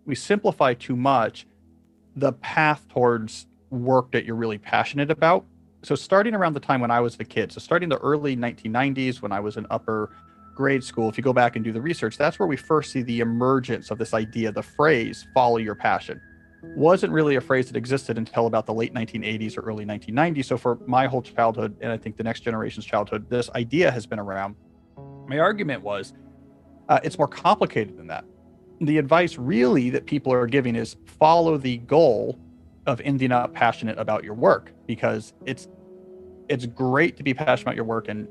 we simplify too much the path towards work that you're really passionate about. So starting around the time when I was a kid, so starting the early 1990s when I was in upper grade school, if you go back and do the research, that's where we first see the emergence of this idea, the phrase, follow your passion. Wasn't really a phrase that existed until about the late 1980s or early 1990s. So for my whole childhood, and I think the next generation's childhood, this idea has been around. My argument was, it's more complicated than that. The advice really that people are giving is follow the goal of ending up passionate about your work, because it's great to be passionate about your work, and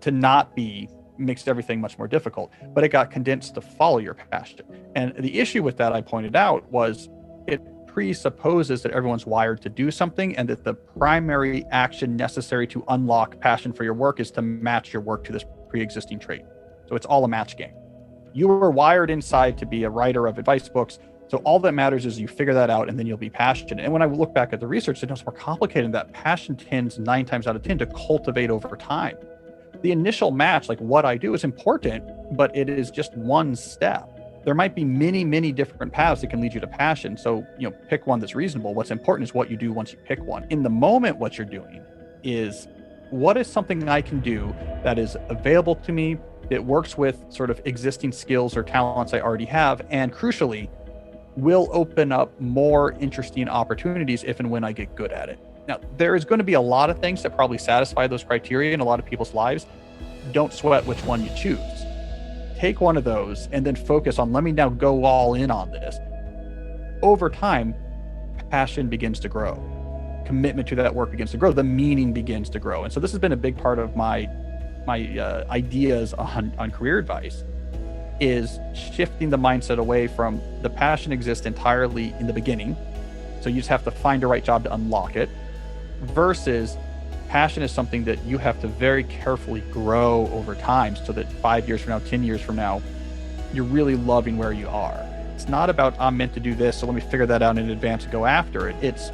to not be makes everything much more difficult, but it got condensed to follow your passion. And the issue with that, I pointed out, was it presupposes that everyone's wired to do something, and that the primary action necessary to unlock passion for your work is to match your work to this pre-existing trait. So it's all a match game. You were wired inside to be a writer of advice books. So all that matters is you figure that out, and then you'll be passionate. And when I look back at the research, it's more complicated than that. Passion tends 9 times out of 10 to cultivate over time. The initial match, like what I do, is important, but it is just one step. There might be many, many different paths that can lead you to passion. So, pick one that's reasonable. What's important is what you do once you pick one. In the moment, what you're doing is, what is something I can do that is available to me, that works with sort of existing skills or talents I already have, and crucially, will open up more interesting opportunities if and when I get good at it. Now, there is going to be a lot of things that probably satisfy those criteria in a lot of people's lives. Don't sweat which one you choose. Take one of those and then focus on, let me now go all in on this. Over time, passion begins to grow. Commitment to that work begins to grow. The meaning begins to grow. And so this has been a big part of my ideas on career advice, is shifting the mindset away from the passion exists entirely in the beginning. So you just have to find the right job to unlock it, versus passion is something that you have to very carefully grow over time, so that 5 years from now, 10 years from now, you're really loving where you are. It's not about, I'm meant to do this, so let me figure that out in advance and go after it. It's,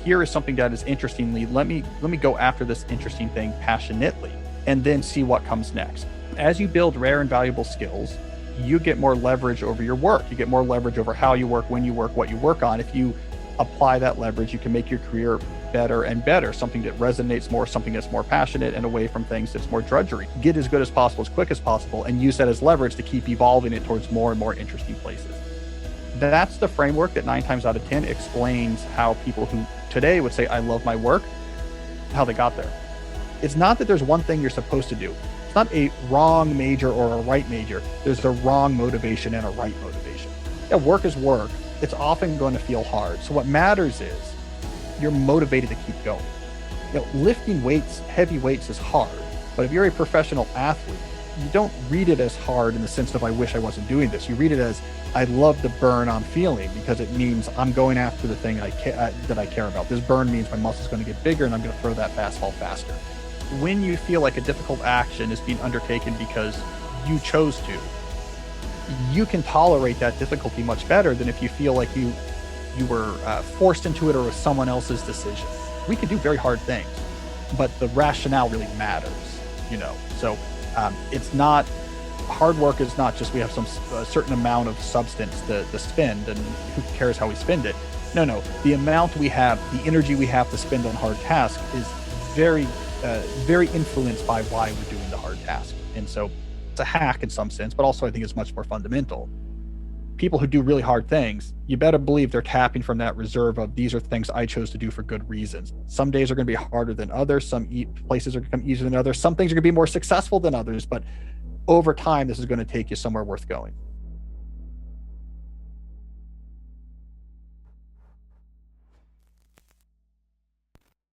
here is something that is interestingly, let me go after this interesting thing passionately, and then see what comes next. As you build rare and valuable skills, you get more leverage over your work. You get more leverage over how you work, when you work, what you work on. If you apply that leverage, you can make your career better and better, something that resonates more, something that's more passionate, and away from things that's more drudgery. Get as good as possible, as quick as possible, and use that as leverage to keep evolving it towards more and more interesting places. That's the framework that 9 times out of 10 explains how people who today would say, I love my work, how they got there. It's not that there's one thing you're supposed to do. It's not a wrong major or a right major. There's a wrong motivation and a right motivation. Yeah, work is work. It's often going to feel hard. So what matters is you're motivated to keep going. Lifting weights, heavy weights, is hard. But if you're a professional athlete, you don't read it as hard in the sense of, I wish I wasn't doing this. You read it as, I love the burn I'm feeling, because it means I'm going after the thing that I care about. This burn means my muscle's going to get bigger, and I'm going to throw that fastball faster. When you feel like a difficult action is being undertaken because you chose to, you can tolerate that difficulty much better than if you feel like you were forced into it, or was someone else's decision. We can do very hard things, but the rationale really matters, So it's not, hard work is not just we have a certain amount of substance to spend, and who cares how we spend it. No, the amount we have, the energy we have to spend on hard tasks is very influenced by why we're doing the hard task. And so it's a hack in some sense, but also I think it's much more fundamental. People who do really hard things, you better believe they're tapping from that reserve of, these are things I chose to do for good reasons. Some days are going to be harder than others. Some places are going to come easier than others. Some things are going to be more successful than others, but over time, this is going to take you somewhere worth going.